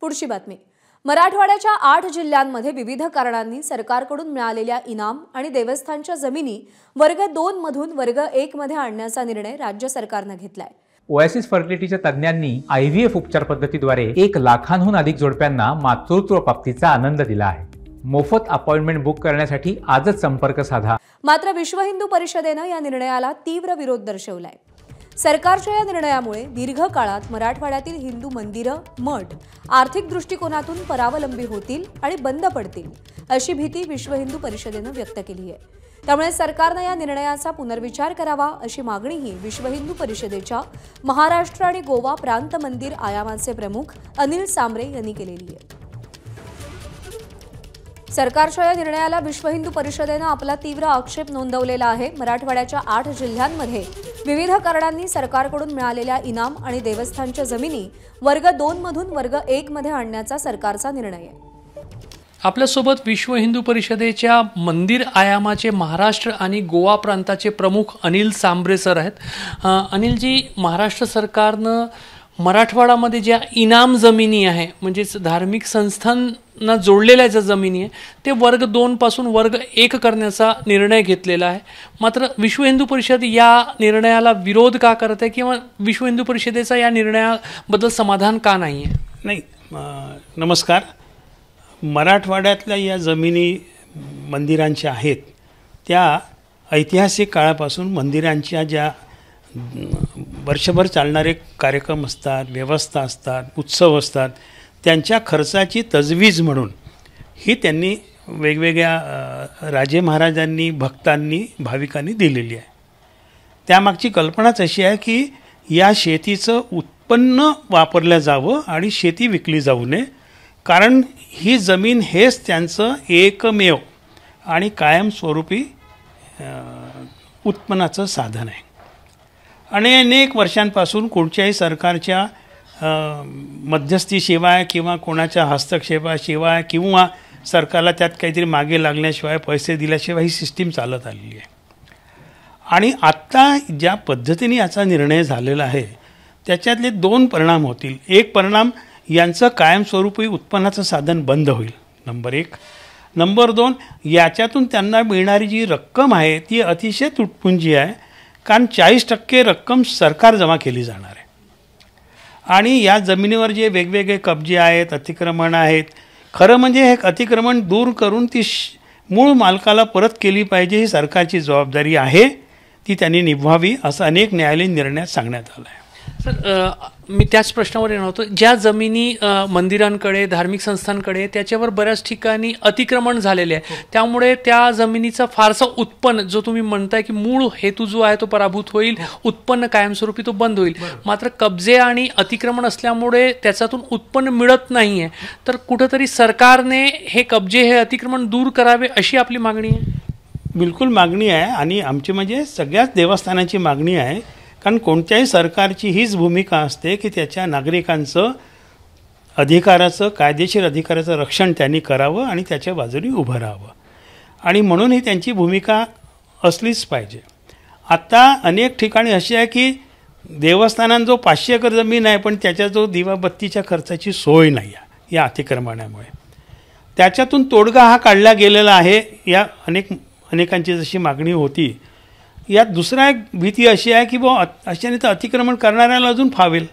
पुढची बातमी। मराठवाड्याच्या 8 जिल्ह्यांमध्ये विविध कारणांनी सरकारकडून मिळालेल्या इनाम आणि देवस्थानच्या जमिनी वर्ग 2 मधून वर्ग 1 मध्ये आणण्याचा निर्णय राज्य सरकारने घेतलाय। ओएसिस फर्टिलिटीच्या तज्ञांनी आयव्हीएफ उपचार पद्धतीद्वारे 1 लाखांहून अधिक जोडप्यांना मातृत्व प्राप्तीचा आनंद दिला आहे। मोफत अपॉइंटमेंट बुक करण्यासाठी आजच संपर्क साधा। मात्र विश्व हिंदू परिषदेने या निर्णयाला तीव्र विरोध दर्शवलाय। सरकारच्या या निर्णयामुळे दीर्घकाळात मराठवाड्यातील हिंदू मंदिरं, मठ आर्थिक दृष्टिकोनातून परावलंबी होतील आणि बंद पडतील अशी भीती विश्व हिंदू परिषदेने व्यक्त केली आहे। त्यामुळे सरकारने या निर्णयाचा पुनर्विचार करावा अशी मागणीही विश्व हिंदू परिषदेच्या महाराष्ट्र आणि गोवा प्रांत मंदिर आयामाचे प्रमुख अनिल सांबरे यांनी केलेली आहे। सरकारच्या या निर्णयाला विश्व हिंदू परिषदेने आपला तीव्र आक्षेप नोंदवलेला आहे। मराठवाड्याच्या 8 जिल्ह्यांमध्ये विविध कारणांनी सरकारकडून मिळालेल्या इनाम आणि देवस्थानच्या जमिनी वर्ग 2 मधून वर्ग 1 मध्ये आणण्याचा सरकारचा निर्णय आहे। आपल्यासोबत विश्व हिंदू परिषदेच्या मंदिर आयामाचे महाराष्ट्र आणि गोवा प्रांताचे प्रमुख अनिल सांबरे सर आहेत। अनिलजी, महाराष्ट्र सरकारनं मराठवाड्यामध्ये ज्या इनाम जमिनी आहे म्हणजे धार्मिक संस्थांना जोडलेल्या ज्या जमिनी आहे ते वर्ग 2 पासून वर्ग 1 करण्याचा निर्णय घेतलेला आहे। मात्र विश्व हिंदू परिषद या निर्णयाला विरोध का करत आहे किंवा विश्व हिंदू परिषदेचा या निर्णयाबद्दल समाधान का नाही आहे? नाही, नमस्कार। मराठवाड्यातल्या या जमिनी मंदिरांच्या आहेत त्या ऐतिहासिक काळापासून मंदिरांच्या ज्या वर्षभर चालणारे कार्यक्रम असतात, व्यवस्था असतात, उत्सव असतात, त्यांच्या खर्चाची तजवीज म्हणून ही त्यांनी वेगवेगळ्या राजे महाराजांनी, भक्तांनी, भाविकांनी दिलेली आहे। त्यामागची कल्पनाच अशी आहे की या शेतीचं उत्पन्न वापरलं जावं आणि शेती विकली जाऊ नये, कारण ही जमीन हेच त्यांचं एकमेव आणि कायमस्वरूपी उत्पन्नाचं साधन आहे। आणि अनेक वर्षांपासून कोणत्याही सरकारच्या मध्यस्थीशिवाय किंवा कोणाच्या हस्तक्षेपाशिवाय किंवा सरकारला त्यात काहीतरी मागे लागण्याशिवाय, पैसे दिल्याशिवाय ही सिस्टीम चालत आलेली आहे। आणि आत्ता ज्या पद्धतीने याचा निर्णय झालेला आहे त्याच्यातले 2 परिणाम होतील। एक परिणाम, यांचं कायमस्वरूपी उत्पन्नाचं साधन बंद होईल, नंबर 1। नंबर 2, याच्यातून त्यांना मिळणारी जी रक्कम आहे ती अतिशय तुटपुंजी आहे, कारण 40% रक्कम सरकार जमा केली जाणार आहे। आणि या जमिनीवर जे वेगवेगळे कब्जे आहेत, अतिक्रमण आहेत, खरं म्हणजे हे अतिक्रमण दूर करून ती मूळ मालकाला परत केली पाहिजे, ही सरकारची जबाबदारी आहे, ती त्यांनी निभवावी असं अनेक न्यायालयीन निर्णयात सांगण्यात आलं आहे। सर, मी त्याच प्रश्नावर येणार होतो। ज्या जमिनी मंदिरांकडे, धार्मिक संस्थांकडे, त्याच्यावर बऱ्याच ठिकाणी अतिक्रमण झालेले आहे, त्यामुळे त्या जमिनीचा फारसा उत्पन्न, जो तुम्ही म्हणताय की मूळ हेतू जो आहे तो पराभूत होईल, उत्पन्न कायमस्वरूपी तो बंद होईल। मात्र कब्जे आणि अतिक्रमण असल्यामुळे त्याच्यातून उत्पन्न मिळत नाही आहे, तर कुठंतरी सरकारने हे कब्जे, हे अतिक्रमण दूर करावे अशी आपली मागणी आहे। बिलकुल मागणी आहे आणि आमची म्हणजे सगळ्याच देवस्थानांची मागणी आहे, कारण कोणत्याही सरकारची हीच भूमिका असते की त्याच्या नागरिकांचं अधिकाराचं, कायदेशीर अधिकाराचं रक्षण त्यांनी करावं आणि त्याच्या बाजूने उभं राहावं, आणि म्हणून ही त्यांची भूमिका असलीच पाहिजे। आत्ता अनेक ठिकाणी अशी आहे की देवस्थानांजो 500 एकर जमीन आहे पण त्याच्या जो दिवाबत्तीच्या खर्चाची सोय नाही आहे या अतिक्रमणामुळे, त्याच्यातून तोडगा हा काढला गेलेला आहे। या अनेकांची जशी मागणी होती, यात दुसरा एक भीती अशी आहे की अशाने तर अतिक्रमण करणाऱ्याला अजून फावेल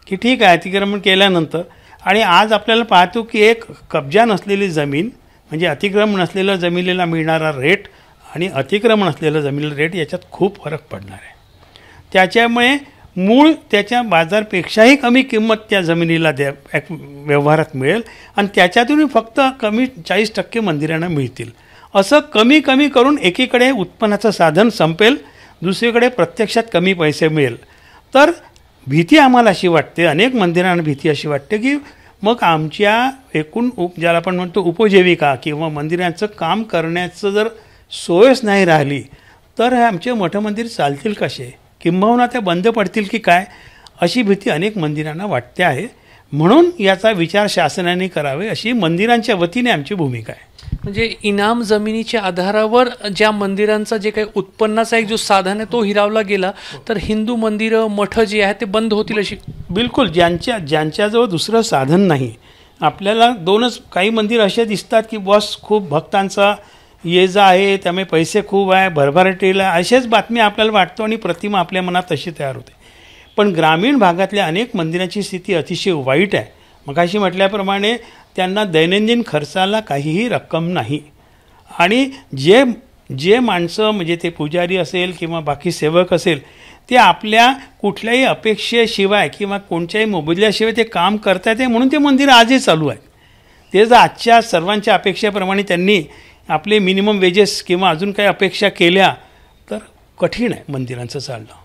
की ठीक आहे अतिक्रमण केल्यानंतर, आणि आज आपल्याला पाहतो की एक कब्जा नसलेली जमीन म्हणजे अतिक्रमण नसलेल्या जमिनीला मिळणारा रेट आणि अतिक्रमण असलेल्या जमिनीला रेट याच्यात खूप फरक पडणार आहे। त्याच्यामुळे मूळ त्याच्या बाजारपेक्षाही कमी किंमत त्या जमिनीला व्यवहारात मिळेल आणि त्याच्यातून फक्त कमी 40% मंदिरांना मिळतील। असं कमी कमी करून एकीकडे उत्पन्नाचं साधन संपेल, दुसरीकडे प्रत्यक्षात कमी पैसे मिळेल। तर भीती आम्हाला अशी वाटते, अनेक मंदिरांना भीती अशी वाटते की मग आमच्या एकूण ज्याला आपण म्हणतो उपजीविका किंवा मंदिरांचं काम करण्याचं जर सोयच नाही राहिली तर हे आमचे मठ मंदिर चालतील कसे, किंबहुना ते बंद पडतील की काय, अशी भीती अनेक मंदिरांना वाटते आहे। म्हणून याचा विचार शासनाने करावे अशी मंदिरांच्या वतीने आमची भूमिका आहे। म्हणजे इनाम जमिनीच्या आधारावर ज्या मंदिरांचा जे काही उत्पन्नाचा एक जो साधन आहे तो हिरावला गेला तर हिंदू मंदिरं मठ जे आहेत ते बंद होतील अशी. बिलकुल, ज्यांच्याजवळ दुसरं साधन नाही. आपल्याला दोनच काही मंदिर असे दिसतात की बॉस खूप भक्तांचा ये जा आहे, त्यामुळे पैसे खूप आहे, भरभराटीला, अशाच बातम्या आपल्याला वाटतो आणि प्रतिमा आपल्या मनात तशी तयार होते. पण ग्रामीण भागातल्या अनेक मंदिरांची स्थिती अतिशय वाईट आहे. मगाशी म्हटल्याप्रमाणे त्यांना दैनंदिन खर्चाला काहीही रक्कम नाही आणि जे माणसं म्हणजे ते पुजारी असेल किंवा बाकी सेवक असेल ते आपल्या कुठल्याही अपेक्षेशिवाय किंवा कोणत्याही मोबदल्याशिवाय ते काम करता येते म्हणून ते मंदिर आजही चालू आहे. ते जर आजच्या सर्वांच्या अपेक्षेप्रमाणे त्यांनी आपले मिनिमम वेजेस किंवा अजून काही अपेक्षा केल्या तर कठीण आहे मंदिरांचं चालणं.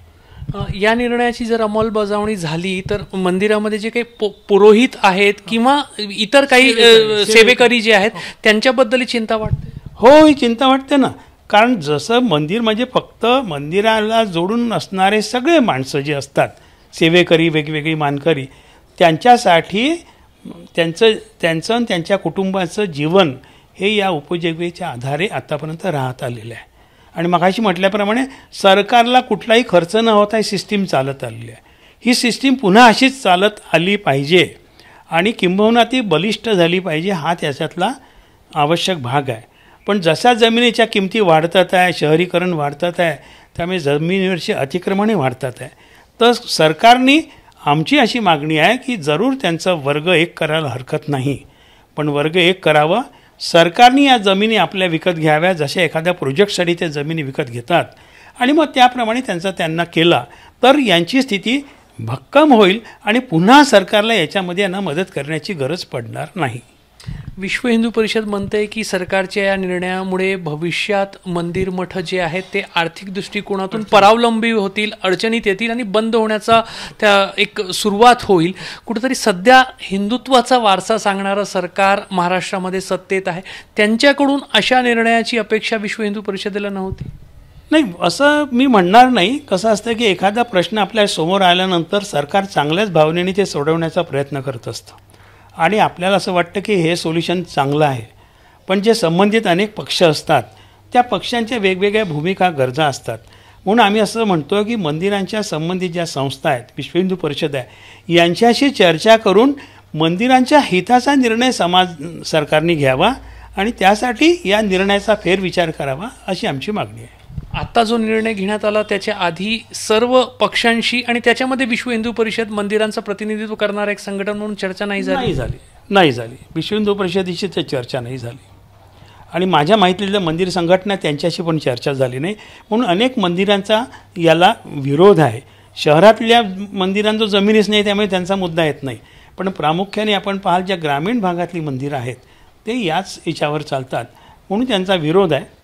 या निर्णयाची जर अंमलबजावणी झाली तर मंदिरामध्ये जे काही पुरोहित आहेत किंवा इतर काही सेवेकरी जे आहेत त्यांच्याबद्दल चिंता वाटते. हो, ही चिंता वाटते ना, कारण जसं मंदिर म्हणजे फक्त मंदिराला जोडून असणारे सगळे माणसं जे असतात, सेवेकरी, वेगवेगळी मानकरी, त्यांच्यासाठी त्यांचं आणि त्यांच्या कुटुंबाचं जीवन हे या उपजीविकेच्या आधारे आतापर्यंत राहत आलेलं आहे. आणि मगाशी म्हटल्याप्रमाणे सरकारला कुठलाही खर्च न होता ही सिस्टीम चालत आलेली आहे. ही सिस्टीम पुन्हा अशीच चालत आली पाहिजे आणि किंबहुना ती बलिष्ठ झाली पाहिजे, हा त्याच्यातला आवश्यक भाग आहे. पण जशा जमिनीच्या किमती वाढतात आहे, शहरीकरण वाढतात आहे, त्यामुळे जमिनीवरची अतिक्रमणे वाढतात आहे, तर सरकारने आमची अशी मागणी आहे की जरूर त्यांचा वर्ग 1 करायला हरकत नाही, पण वर्ग 1 करावा. सरकारने या जमिनी आपल्या विकत घ्याव्या, जशा एखाद्या प्रोजेक्टसाठी त्या जमिनी विकत घेतात आणि मग त्याप्रमाणे त्यांना केला तर यांची स्थिती भक्कम होईल आणि पुन्हा सरकारला याच्यामध्ये यांना मदत करण्याची गरज पडणार नाही. विश्व हिंदू परिषद म्हणते की सरकारच्या या निर्णयामुळे भविष्यात मंदिर मठ जे आहेत ते आर्थिक दृष्टिकोनातून परावलंबी होतील, अडचणीत येतील आणि बंद होण्याचा त्या एक सुरुवात होईल. कुठेतरी सध्या हिंदुत्वाचा वारसा सांगणारं सरकार महाराष्ट्रामध्ये सत्तेत आहे, त्यांच्याकडून अशा निर्णयाची अपेक्षा विश्व हिंदू परिषदेला नव्हती. नाही, असं मी म्हणणार नाही. कसं असतं की एखादा प्रश्न आपल्या समोर आल्यानंतर सरकार चांगल्याच भावनेने ते सोडवण्याचा प्रयत्न करत असतं आणि आपल्याला असं वाटतं की हे सोल्युशन चांगलं आहे. पण जे संबंधित अनेक पक्ष असतात त्या पक्षांच्या वेगवेगळ्या भूमिका, गरजा असतात. म्हणून आम्ही असं म्हणतो की मंदिरांच्या संबंधित ज्या संस्था आहेत, विश्व हिंदू परिषद आहे, यांच्याशी चर्चा करून मंदिरांच्या हिताचा निर्णय सरकारने घ्यावा आणि त्यासाठी या निर्णयाचा फेरविचार करावा अशी आमची मागणी आहे. आता जो निर्णय घेण्यात आला त्याच्या आधी सर्व पक्षांशी आणि त्याच्यामध्ये विश्व हिंदू परिषद मंदिरांचं प्रतिनिधित्व करणारं एक संघटन म्हणून चर्चा नाही झाली. विश्व हिंदू परिषदेची तर चर्चा नाही झाली आणि माझ्या माहितीतल्या मंदिर संघटना त्यांच्याशी पण चर्चा झाली नाही. म्हणून अनेक मंदिरांचा याला विरोध आहे. शहरातल्या मंदिरांचा जमिनीच नाही त्यामुळे त्यांचा मुद्दा येत नाही, पण प्रामुख्याने आपण पाहाल ज्या ग्रामीण भागातली मंदिरं आहेत ते याच याच्यावर चालतात म्हणून त्यांचा विरोध आहे.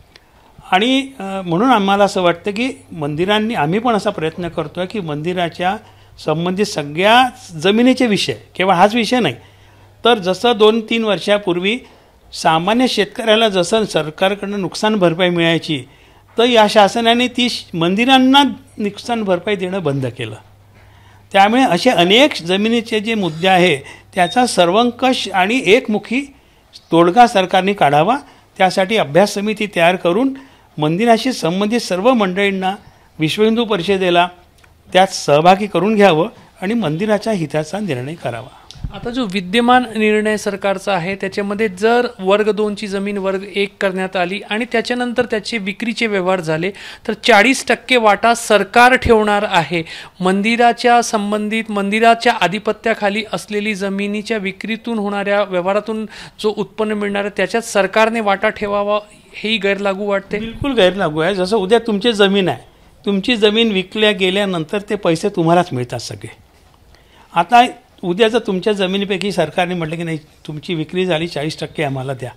आणि म्हणून आम्हाला असं वाटतं की मंदिरांनी, आम्ही पण असा प्रयत्न करतो आहे की मंदिराच्या संबंधित सगळ्या जमिनीचे विषय, केवळ हाच विषय नाही तर जसं 2-3 वर्षापूर्वी सामान्य शेतकऱ्याला जसं सरकारकडून नुकसान भरपाई मिळायची तर या शासनाने ती मंदिरांना नुकसान भरपाई देणं बंद केलं. त्यामुळे असे अनेक जमिनीचे जे मुद्दे आहे त्याचा सर्वंकष आणि एकमुखी तोडगा सरकारने काढावा. त्यासाठी अभ्यास समिती तयार करून मंदिराशी संबंधित सर्व मंडळींना, विश्व हिंदू परिषदेला त्यात सहभागी करून घ्यावं आणि मंदिराच्या हिताचा निर्णय करावा. आता जो विद्यमान निर्णय सरकारचा आहे त्याच्यामध्ये जर वर्ग 2ची जमीन वर्ग 1 करण्यात आली आणि त्याच्यानंतर त्याचे विक्रीचे व्यवहार झाले तर 40% वाटा सरकार ठेवणार आहे. मंदिराच्या संबंधित मंदिराच्या आधिपत्याखाली असलेली जमिनीच्या विक्रीतून होणाऱ्या व्यवहारातून जो उत्पन्न मिळणार आहे त्याच्यात सरकारने वाटा ठेवावा, हेही गैरलागू वाटते. बिलकुल गैरलागू आहे. जसं उद्या तुमची जमीन आहे, तुमची जमीन विकल्या गेल्यानंतर ते पैसे तुम्हालाच मिळतात सगळे. आता उद्या जर तुमच्या जमिनीपैकी सरकारने म्हटलं की नाही तुमची विक्री झाली 40% आम्हाला द्या,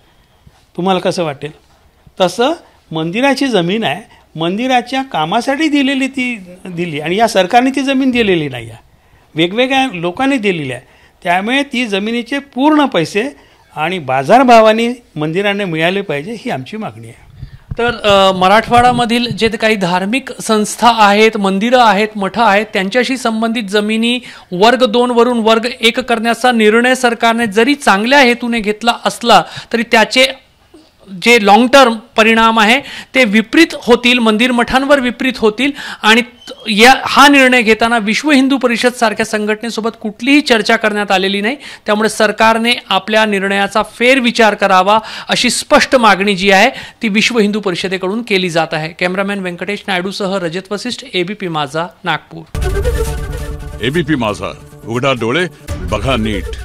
तुम्हाला कसं वाटेल? तसं मंदिराची जमीन आहे, मंदिराच्या कामासाठी दिलेली ती दिली आणि या सरकारने ती जमीन दिलेली नाही आहे, वेगवेगळ्या लोकांनी दिलेली आहे. त्यामुळे ती जमिनीचे पूर्ण पैसे आणि बाजारभावाने मंदिरांना मिळाले पाहिजे ही आमची मागणी आहे. तर मराठवाड्यामधील जे काही धार्मिक संस्था आहेत, मंदिरं आहेत, मठ आहेत त्यांच्याशी संबंधित जमिनी वर्ग 2 वरून वर्ग 1 करण्याचा निर्णय सरकारने जरी चांगल्या हेतूने घेतला असला तरी त्याचे जे लॉंग टर्म परिणाम आहे ते विपरीत होतील, मंदिर मठांवर विपरीत होतील आणि हा निर्णय घेताना विश्व हिंदू परिषद सारख्या संघटनेसोबत कुठलीही चर्चा करण्यात आलेली नाही. त्यामुळे सरकारने आपल्या निर्णयाचा फेरविचार करावा अशी स्पष्ट मागणी जी आहे ती विश्व हिंदू परिषदेकडून केली जात आहे. कॅमेरामॅन व्यंकटेश नायडूसह रजत वसिष्ठ, एबीपी माझा, नागपूर. एबीपी माझा, उघडा डोळे बघा नीट.